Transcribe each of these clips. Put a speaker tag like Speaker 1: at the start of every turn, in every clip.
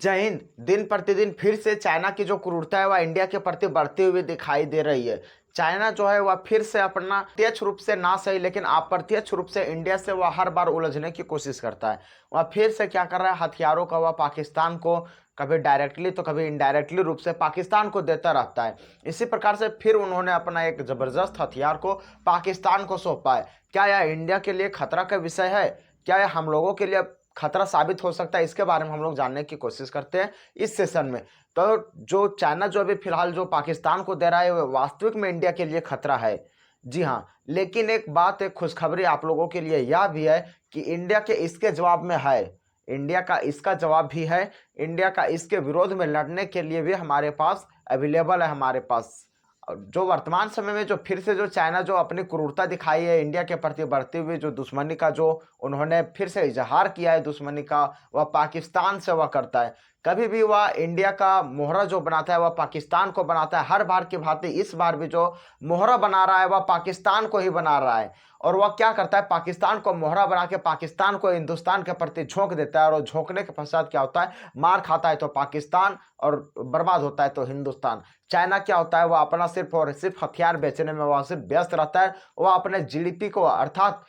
Speaker 1: जय हिंद। दिन प्रतिदिन फिर से चाइना की जो क्रूरता है वह इंडिया के प्रति बढ़ती हुई दिखाई दे रही है। चाइना जो है वह फिर से अपना प्रत्यक्ष रूप से ना सही लेकिन अप्रत्यक्ष रूप से इंडिया से वह हर बार उलझने की कोशिश करता है। वह फिर से क्या कर रहा है, हथियारों का वह पाकिस्तान को कभी डायरेक्टली तो कभी इनडायरेक्टली रूप से पाकिस्तान को देता रहता है। इसी प्रकार से फिर उन्होंने अपना एक जबरदस्त हथियार को पाकिस्तान को सौंपा है। क्या यह इंडिया के लिए खतरा का विषय है? क्या यह हम लोगों के लिए खतरा साबित हो सकता है? इसके बारे में हम लोग जानने की कोशिश करते हैं इस सेशन में। तो जो चाइना जो अभी फिलहाल जो पाकिस्तान को दे रहा है, वो वास्तविक में इंडिया के लिए खतरा है। जी हाँ, लेकिन एक खुशखबरी आप लोगों के लिए यह भी है कि इंडिया के इसके जवाब में है, इंडिया का इसका जवाब भी है। इंडिया का इसके विरोध में लड़ने के लिए भी हमारे पास अवेलेबल है। हमारे पास जो वर्तमान समय में जो फिर से जो चाइना जो अपनी क्रूरता दिखाई है इंडिया के प्रति बढ़ती हुई जो दुश्मनी का जो उन्होंने फिर से इजहार किया है दुश्मनी का, वह पाकिस्तान से वह करता है। कभी भी वह इंडिया का मोहरा जो बनाता है वह पाकिस्तान को बनाता है। हर बार की भांति इस बार भी जो मोहरा बना रहा है वह पाकिस्तान को ही बना रहा है। और वह क्या करता है, पाकिस्तान को मोहरा बना के पाकिस्तान को हिंदुस्तान के प्रति झोंक देता है। और झोंकने के पश्चात क्या होता है, मार खाता है तो पाकिस्तान और बर्बाद होता है तो हिंदुस्तान। चाइना क्या होता है, वह अपना सिर्फ और सिर्फ हथियार बेचने में वह सिर्फ व्यस्त रहता है। वह अपने जीडीपी को अर्थात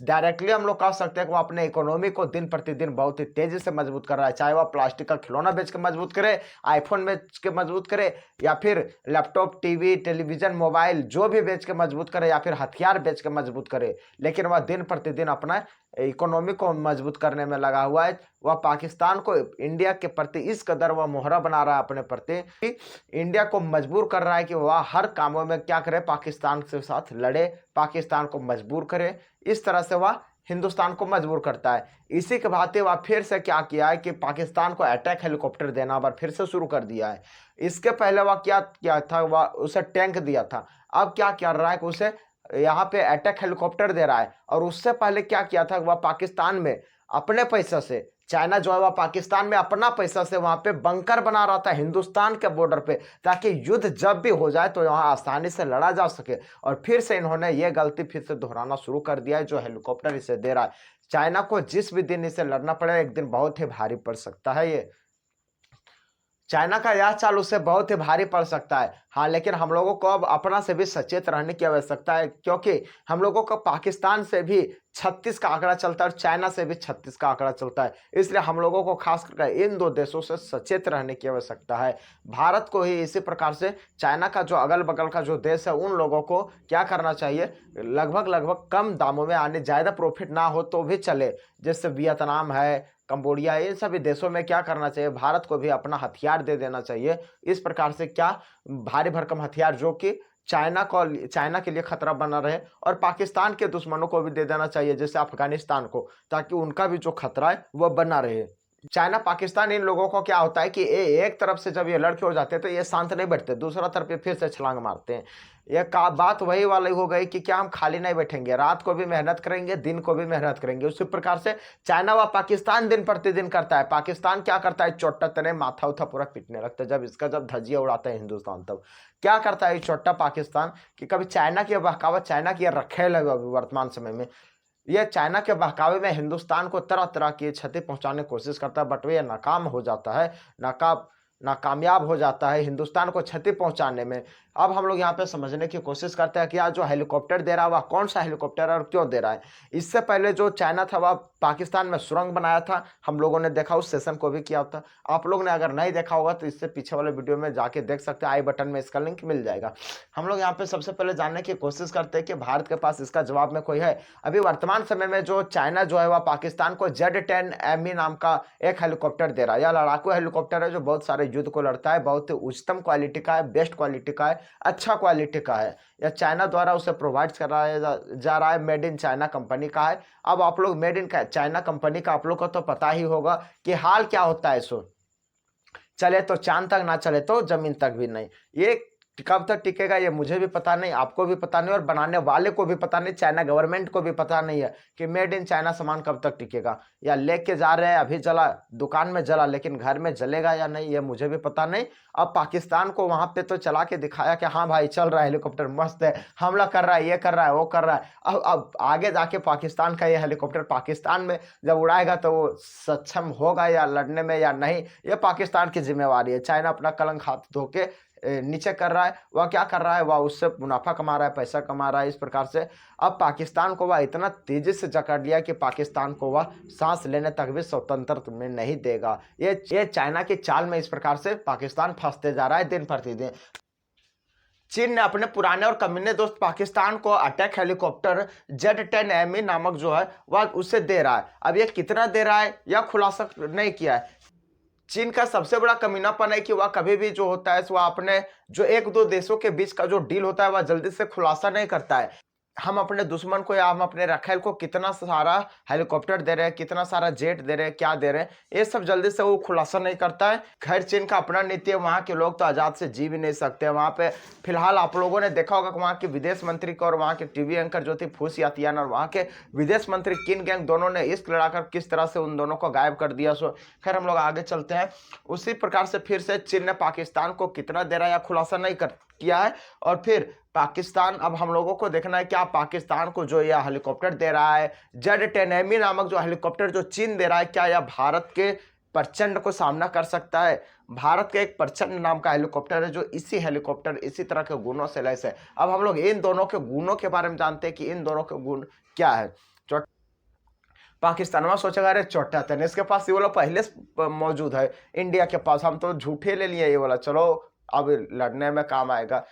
Speaker 1: डायरेक्टली हम लोग कह सकते हैं कि वो अपने इकोनॉमी को दिन प्रतिदिन बहुत ही तेजी से मजबूत कर रहा है। चाहे वह प्लास्टिक का खिलौना बेच के मजबूत करे, आईफोन बेच के मजबूत करे, या फिर लैपटॉप, टीवी, टेलीविजन, मोबाइल जो भी बेच के मजबूत करे, या फिर हथियार बेच के मजबूत करे, लेकिन वह दिन प्रतिदिन अपना इकोनॉमी को मजबूत करने में लगा हुआ है। वह पाकिस्तान को इंडिया के प्रति इस कदर वह मोहरा बना रहा है अपने प्रति कि इंडिया को मजबूर कर रहा है कि वह हर कामों में क्या करे, पाकिस्तान के साथ लड़े, पाकिस्तान को मजबूर करे। इस तरह से वह हिंदुस्तान को मजबूर करता है। इसी के भांति वह फिर से क्या किया है कि पाकिस्तान को अटैक हेलीकॉप्टर देना बार फिर से शुरू कर दिया है। इसके पहले वह क्या किया था, वह उसे टैंक दिया था। अब क्या कर रहा है कि उसे यहाँ पे अटैक हेलीकॉप्टर दे रहा है। और उससे पहले क्या किया था, वह पाकिस्तान में अपने पैसे से, चाइना जो है वह पाकिस्तान में अपना पैसा से वहां पे बंकर बना रहा था हिंदुस्तान के बॉर्डर पे, ताकि युद्ध जब भी हो जाए तो यहाँ आसानी से लड़ा जा सके। और फिर से इन्होंने ये गलती फिर से दोहराना शुरू कर दिया है। जो हेलीकॉप्टर इसे दे रहा है, चाइना को जिस भी दिन इसे लड़ना पड़े, एक दिन बहुत ही भारी पड़ सकता है। ये चाइना का यह चाल उससे बहुत ही भारी पड़ सकता है। हाँ, लेकिन हम लोगों को अब अपना से भी सचेत रहने की आवश्यकता है, क्योंकि हम लोगों को पाकिस्तान से भी 36 का आंकड़ा चलता है और चाइना से भी 36 का आंकड़ा चलता है। इसलिए हम लोगों को खास करके इन दो देशों से सचेत रहने की आवश्यकता है। भारत को ही इसी प्रकार से चाइना का जो अगल बगल का जो देश है, उन लोगों को क्या करना चाहिए, लगभग लगभग कम दामों में आने, ज़्यादा प्रॉफिट ना हो तो भी चले, जैसे वियतनाम है, कंबोडिया, इन सभी देशों में क्या करना चाहिए, भारत को भी अपना हथियार दे देना चाहिए। इस प्रकार से क्या भारी भरकम हथियार जो कि चाइना के लिए खतरा बना रहे, और पाकिस्तान के दुश्मनों को भी दे देना चाहिए, जैसे अफगानिस्तान को, ताकि उनका भी जो खतरा है वह बना रहे। चाइना पाकिस्तान इन लोगों को क्या होता है कि एक तरफ से जब ये लड़के हो जाते हैं तो ये शांत नहीं बैठते, दूसरा तरफ ये फिर से छलांग मारते हैं। ये का बात वही वाली हो गई कि क्या हम खाली नहीं बैठेंगे, रात को भी मेहनत करेंगे, दिन को भी मेहनत करेंगे। उसी प्रकार से चाइना व पाकिस्तान दिन प्रतिदिन करता है। पाकिस्तान क्या करता है, चोट्टा तने माथा उथा पूरा पीटने लगता है जब धज्जियां उड़ाता है हिंदुस्तान। तब क्या करता है छोटा पाकिस्तान कि कभी चाइना की बहकावा, चाइना की रखे लगे अभी वर्तमान समय में, यह चाइना के बहकावे में हिंदुस्तान को तरह तरह की क्षति पहुंचाने की कोशिश करता है, बट वह नाकाम हो जाता है, नाकामयाब हो जाता है हिंदुस्तान को क्षति पहुंचाने में। अब हम लोग यहाँ पे समझने की कोशिश करते हैं कि आज जो हेलीकॉप्टर दे रहा है वह कौन सा हेलीकॉप्टर है और क्यों दे रहा है। इससे पहले जो चाइना था वह पाकिस्तान में सुरंग बनाया था, हम लोगों ने देखा, उस सेशन को भी किया था। आप लोग ने अगर नहीं देखा होगा तो इससे पीछे वाले वीडियो में जाके देख सकते हैं, आई बटन में इसका लिंक मिल जाएगा। हम लोग यहाँ पे सबसे पहले जानने की कोशिश करते हैं कि भारत के पास इसका जवाब में कोई है। अभी वर्तमान समय में जो चाइना जो है वह पाकिस्तान को Z-10ME नाम का एक हेलीकॉप्टर दे रहा है। यह लड़ाकू हेलीकॉप्टर है जो बहुत सारे युद्ध को लड़ता है, बहुत ही उच्चतम क्वालिटी का है, बेस्ट क्वालिटी का है, अच्छा क्वालिटी का है। यह चाइना द्वारा उसे प्रोवाइड कराया जा रहा है, मेड इन चाइना कंपनी का है। अब आप लोग मेड इन चाइना कंपनी का आप लोग को तो पता ही होगा कि हाल क्या होता है। सो चले तो चांद तक, ना चले तो जमीन तक भी नहीं। ये कब तक टिकेगा ये मुझे भी पता नहीं, आपको भी पता नहीं और बनाने वाले को भी पता नहीं, चाइना गवर्नमेंट को भी पता नहीं है कि मेड इन चाइना सामान कब तक टिकेगा। या लेके जा रहे हैं, अभी जला, दुकान में जला, लेकिन घर में जलेगा या नहीं ये मुझे भी पता नहीं। अब पाकिस्तान को वहां पे तो चला के दिखाया कि हाँ भाई चल रहा है हेलीकॉप्टर, मस्त है, हमला कर रहा है, ये कर रहा है, वो कर रहा है। अब आगे जाके पाकिस्तान का ये हेलीकॉप्टर पाकिस्तान में जब उड़ाएगा तो वो सक्षम होगा या लड़ने में या नहीं, ये पाकिस्तान की जिम्मेवारी है। चाइना अपना कलंक हाथ धो के नीचे कर रहा है, वह क्या कर रहा है, वह उससे मुनाफा कमा रहा है, पैसा कमा रहा है इस प्रकार से। अब पाकिस्तान को वह इतना तेजी से जकड़ लिया कि पाकिस्तान को वह सांस लेने तक भी स्वतंत्र में नहीं देगा। ये चाइना की चाल में इस प्रकार से पाकिस्तान फंसते जा रहा है दिन प्रतिदिन। चीन ने अपने पुराने और कमीने दोस्त पाकिस्तान को अटैक हेलीकॉप्टर Z-10M नामक जो है वह उसे दे रहा है। अब ये कितना दे रहा है यह खुलासा नहीं किया है। चीन का सबसे बड़ा कमीनापन है कि वह कभी भी जो होता है वह अपने जो एक दो देशों के बीच का जो डील होता है वह जल्दी से खुलासा नहीं करता है। हम अपने दुश्मन को या हम अपने रखेल को कितना सारा हेलीकॉप्टर दे रहे हैं, कितना सारा जेट दे रहे हैं, क्या दे रहे हैं, ये सब जल्दी से वो खुलासा नहीं करता है। खैर चीन का अपना नीति है, वहाँ के लोग तो आज़ाद से जी भी नहीं सकते। वहाँ पे फिलहाल आप लोगों ने देखा होगा कि वहाँ के विदेश मंत्री को और वहाँ के टीवी एंकर जो थी फूस यातियान और वहाँ के विदेश मंत्री किन गैंग दोनों ने इश्क लड़ाकर किस तरह से उन दोनों को गायब कर दिया। सो खैर हम लोग आगे चलते हैं। उसी प्रकार से फिर से चीन ने पाकिस्तान को कितना दे रहा है या खुलासा नहीं किया है। और फिर पाकिस्तान, अब हम लोगों को देखना है क्या पाकिस्तान को जो यह हेलीकॉप्टर दे रहा है Z-10M नामक जो हेलीकॉप्टर जो चीन दे रहा है, क्या यह भारत के प्रचंड को सामना कर सकता है। भारत का एक प्रचंड नाम का हेलीकॉप्टर है जो इसी हेलीकॉप्टर इसी तरह के गुणों से लैस है। अब हम लोग इन दोनों के गुणों के बारे में जानते हैं कि इन दोनों के गुण क्या है। पाकिस्तान में सोचेगा अरे छोटा टेनिस के पास ये वाला पहले से मौजूद है, इंडिया के पास हम तो झूठे ले लिए ये वाला, चलो अब लड़ने में काम आएगा।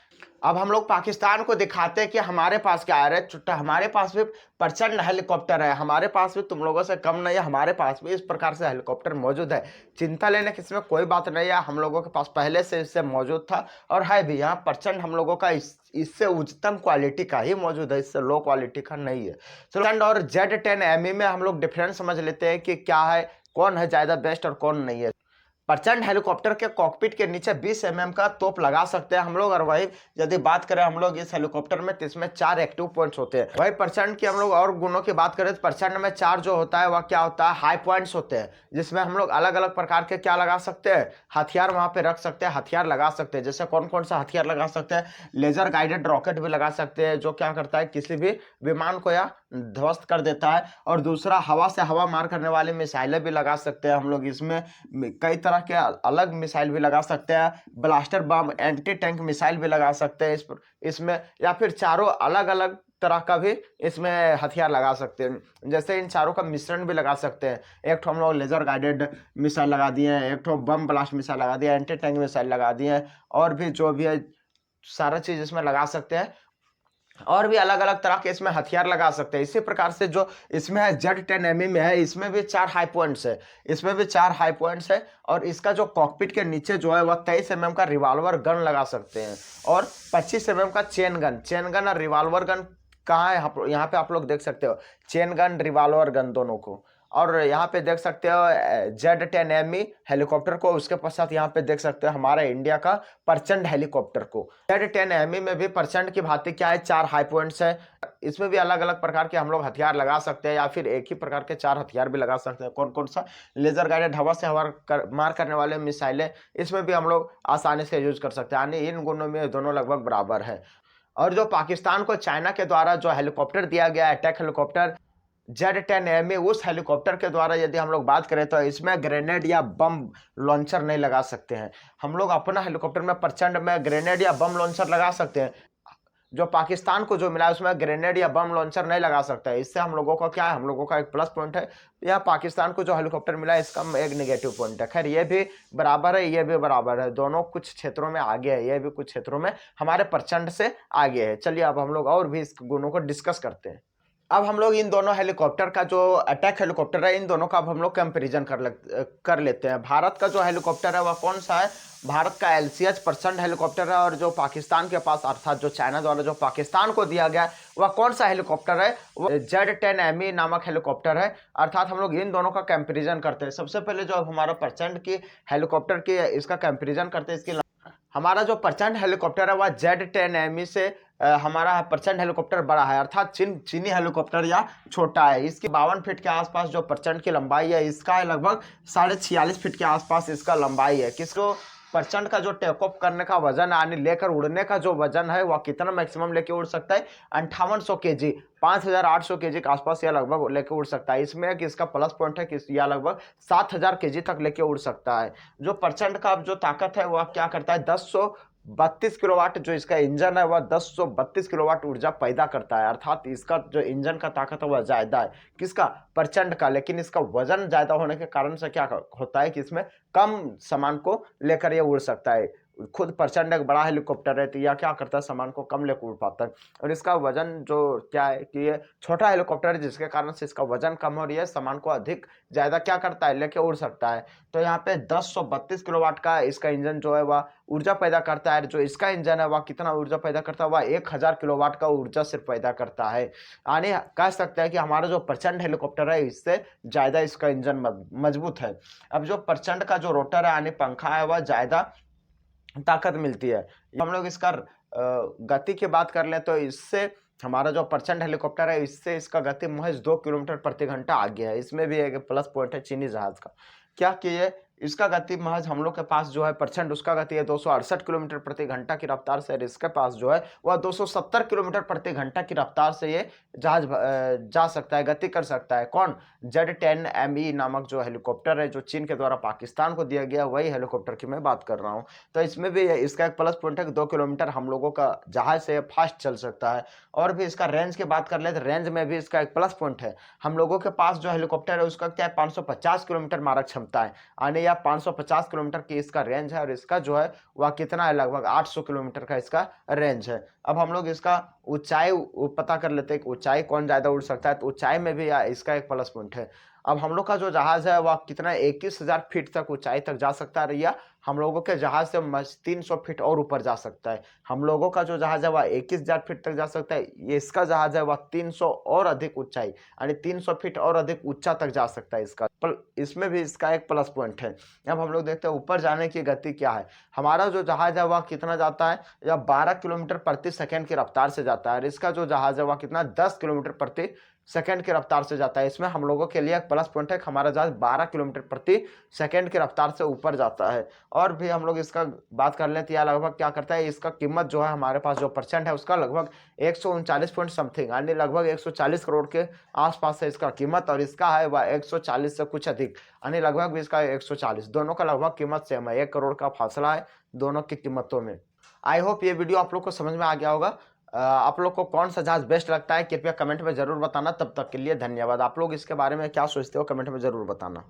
Speaker 1: अब हम लोग पाकिस्तान को दिखाते हैं कि हमारे पास क्या आ रहा है चुट्टा, हमारे पास भी प्रचंड हेलीकॉप्टर है, हमारे पास भी तुम लोगों से कम नहीं है, हमारे पास भी इस प्रकार से हेलीकॉप्टर मौजूद है। चिंता लेने की इसमें कोई बात नहीं है, हम लोगों के पास पहले से इससे मौजूद था और है भी। यहाँ प्रचंड हम लोगों का इससे उच्चतम क्वालिटी का ही मौजूद है, इससे लो क्वालिटी का नहीं है। चलो और Z-10M में हम लोग डिफरेंस समझ लेते हैं कि क्या है, कौन है ज़्यादा बेस्ट और कौन नहीं है। प्रचंड हेलीकॉप्टर के कॉकपिट के नीचे 20 mm का तोप लगा सकते हैं हम लोग। और वही यदि बात करें हम लोग इस हेलीकॉप्टर में तो इसमें 4 एक्टिव पॉइंट्स होते हैं। वही प्रचंड की हम लोग और गुणों की बात करें तो प्रचंड में 4 जो होता है वह क्या होता है, हाई पॉइंट्स होते हैं, जिसमें हम लोग अलग अलग प्रकार के क्या लगा सकते हैं, हथियार वहां पे रख सकते हैं, हथियार लगा सकते हैं। जैसे कौन कौन सा हथियार लगा सकते हैं, लेजर गाइडेड रॉकेट भी लगा सकते हैं जो क्या करता है किसी भी विमान को या ध्वस्त कर देता है। और दूसरा हवा से हवा मार करने वाली मिसाइलें भी लगा सकते हैं हम लोग। इसमें कई तरह के अलग मिसाइल भी लगा सकते हैं, ब्लास्टर बम, एंटी टैंक मिसाइल भी लगा सकते हैं इसमें, या फिर चारों अलग अलग तरह का भी इसमें हथियार लगा सकते हैं। जैसे इन चारों का मिश्रण भी लगा सकते हैं। एक तो हम लोग लेजर गाइडेड मिसाइल लगा दिए हैं, एक तो बम ब्लास्ट मिसाइल लगा दिया, एंटी टैंक मिसाइल लगा दिए हैं, और भी जो भी है सारा चीज इसमें लगा सकते हैं। और भी अलग अलग तरह के इसमें हथियार लगा सकते हैं। इसी प्रकार से जो इसमें है Z-10M में है, इसमें भी 4 हाई पॉइंट्स है, इसमें भी 4 हाई पॉइंट्स है। और इसका जो कॉकपिट के नीचे जो है वह 23 mm का रिवॉल्वर गन लगा सकते हैं और 25 mm का चेन गन और रिवॉल्वर गन कहाँ है, यहाँ पे आप लोग देख सकते हो, चेन गन रिवॉल्वर गन दोनों को। और यहाँ पे देख सकते हो Z-10M हेलीकॉप्टर को, उसके पश्चात यहाँ पे देख सकते हो हमारा इंडिया का प्रचंड हेलीकॉप्टर को। Z-10M में भी प्रचंड की भांति क्या है, 4 हाई पॉइंट्स है। इसमें भी अलग अलग प्रकार के हम लोग हथियार लगा सकते हैं, या फिर एक ही प्रकार के 4 हथियार भी लगा सकते हैं। कौन कौन सा, लेजर गाइडेड हवा से हवा मार करने वाले मिसाइलें, इसमें भी हम लोग आसानी से यूज कर सकते हैं। यानी इन गुणों में दोनों लगभग बराबर है। और जो पाकिस्तान को चाइना के द्वारा जो हेलीकॉप्टर दिया गया, अटैक हेलीकॉप्टर Z-10M, उस हेलीकॉप्टर के द्वारा यदि हम लोग बात करें तो इसमें ग्रेनेड या बम लॉन्चर नहीं लगा सकते हैं। हम लोग अपना हेलीकॉप्टर में प्रचंड में ग्रेनेड या बम लॉन्चर लगा सकते हैं। जो पाकिस्तान को जो मिला है उसमें ग्रेनेड या बम लॉन्चर नहीं लगा सकता है। इससे हम लोगों का क्या है, हम लोगों का एक प्लस पॉइंट है। यह पाकिस्तान को जो हेलीकॉप्टर मिला है इसका एक नेगेटिव पॉइंट है। खैर ये भी बराबर है, ये भी बराबर है, दोनों कुछ क्षेत्रों में आगे है, ये भी कुछ क्षेत्रों में हमारे प्रचंड से आगे है। चलिए अब हम लोग और भी इस गुणों को डिस्कस करते हैं। अब हम लोग इन दोनों हेलीकॉप्टर का जो अटैक हेलीकॉप्टर है, इन दोनों का अब हम लोग कंपेरिजन कर लेते हैं। भारत का जो हेलीकॉप्टर है वह कौन सा है, भारत का LCH प्रचंड हेलीकॉप्टर है। और जो पाकिस्तान के पास अर्थात जो चाइना द्वारा जो पाकिस्तान को दिया गया वह कौन सा हेलीकॉप्टर है, वो Z-10M नामक हेलीकॉप्टर है। अर्थात हम लोग इन दोनों का कंपेरिजन करते हैं। सबसे पहले जो हमारा प्रचंड की हेलीकॉप्टर की इसका कंपेरिजन करते हैं, इसकी हमारा जो प्रचंड हेलीकॉप्टर है वह Z10 ME से हमारा प्रचंड हेलीकॉप्टर बड़ा है, अर्थात चीनी हेलीकॉप्टर या छोटा है। इसकी 52 फीट के आसपास जो प्रचंड की लंबाई है इसका है लगभग 46.5 फीट के आसपास इसका लंबाई है। किसको प्रचंड का जो टेक ऑफ करने का वजन यानी लेकर उड़ने का जो वजन है वह कितना मैक्सिमम लेके उड़ सकता है, 5800 kg, 5800 kg के आसपास यह लगभग लेके उड़ सकता है। इसमें कि इसका प्लस पॉइंट है कि यह लगभग 7000 kg तक लेके उड़ सकता है। जो प्रचंड का जो ताकत है वह क्या करता है, 1032 किलोवाट जो इसका इंजन है वह 1032 किलोवाट ऊर्जा पैदा करता है, अर्थात इसका जो इंजन का ताकत है वह ज्यादा है किसका, प्रचंड का। लेकिन इसका वजन ज्यादा होने के कारण से क्या होता है कि इसमें कम सामान को लेकर ये उड़ सकता है। खुद प्रचंड एक बड़ा हेलीकॉप्टर है तो यह क्या करता है, सामान को कम लेकर उड़ पाता है। और इसका वजन जो क्या है कि ये छोटा हेलीकॉप्टर है जिसके कारण से इसका वजन कम हो रही है, सामान को अधिक ज्यादा क्या करता है, लेके उड़ सकता है। तो यहाँ पे 1032 किलोवाट का इसका इंजन जो है वह ऊर्जा पैदा करता है। जो इसका इंजन है वह कितना ऊर्जा पैदा करता है, वह 1000 किलोवाट का ऊर्जा सिर्फ पैदा करता है। यानी कह सकते हैं कि हमारा जो प्रचंड हेलीकॉप्टर है इससे ज्यादा इसका इंजन मजबूत है। अब जो प्रचंड का जो रोटर है यानी पंखा है वह ज्यादा ताकत मिलती है। हम लोग इसका गति की बात कर लें तो इससे हमारा जो प्रचंड हेलीकॉप्टर है इससे इसका गति महज 2 किलोमीटर प्रति घंटा आगे है। इसमें भी एक प्लस पॉइंट है चीनी जहाज का, क्या कि ये इसका गति महज हम लोग के पास जो है प्रचंड उसका गति है 268 किलोमीटर प्रति घंटा की रफ्तार से, इसके पास जो है वह 270 किलोमीटर प्रति घंटा की रफ्तार से ये जहाज जा सकता है, गति कर सकता है। कौन, Z10ME नामक जो हेलीकॉप्टर है जो चीन के द्वारा पाकिस्तान को दिया गया वही हेलीकॉप्टर की मैं बात कर रहा हूँ। तो इसमें भी इसका एक प्लस पॉइंट है कि 2 किलोमीटर हम लोगों का जहाज से फास्ट चल सकता है। और भी इसका रेंज की बात कर ले तो रेंज में भी इसका एक प्लस पॉइंट है। हम लोगों के पास जो हेलीकॉप्टर है उसका क्या है, 550 किलोमीटर मारक क्षमता है, यानी या 550 किलोमीटर की इसका रेंज है। और इसका जो है वह कितना है, लगभग 800 किलोमीटर का इसका रेंज है। अब हम लोग इसका ऊंचाई पता कर लेते हैं कि ऊंचाई कौन ज्यादा उड़ सकता है, तो ऊंचाई में भी इसका एक प्लस पॉइंट है। अब हम लोग का जो जहाज है वह कितना 21,000 फीट तक ऊंचाई तक जा सकता है, या हम लोगों के जहाज से 300 फीट और ऊपर जा सकता है। हम लोगों का जो जहाज है वह 21,000 फीट तक जा सकता है, ये इसका जहाज है वह 300 और अधिक ऊंचाई यानी 300 फीट और अधिक ऊंचा तक जा सकता है इसका, इसमें भी इसका एक प्लस पॉइंट है। अब हम लोग देखते हैं ऊपर जाने की गति क्या है। हमारा जो जहाज है वह कितना जाता है, या 12 किलोमीटर प्रति सेकंड की रफ्तार से जाता है। और इसका जो जहाज है वह कितना 10 किलोमीटर प्रति सेकंड की रफ्तार से जाता है। इसमें हम लोगों के लिए एक प्लस पॉइंट है कि हमारा जहाज 12 किलोमीटर प्रति सेकंड की रफ्तार से ऊपर जाता है। और भी हम लोग इसका बात कर लेते हैं लगभग क्या करता है, इसका कीमत जो है हमारे पास जो परसेंट है उसका लगभग 139 पॉइंट समथिंग यानी लगभग 140 करोड़ के आसपास है इसका कीमत। और इसका है वह 140 से कुछ अधिक यानी लगभग भी इसका 140, दोनों का लगभग कीमत सेम है, 1 करोड़ का फासला है दोनों की कीमतों में। आई होप ये वीडियो आप लोग को समझ में आ गया होगा। आप लोग को कौन सा जहाज बेस्ट लगता है कृपया कमेंट में जरूर बताना। तब तक के लिए धन्यवाद। आप लोग इसके बारे में क्या सोचते हो कमेंट में जरूर बताना।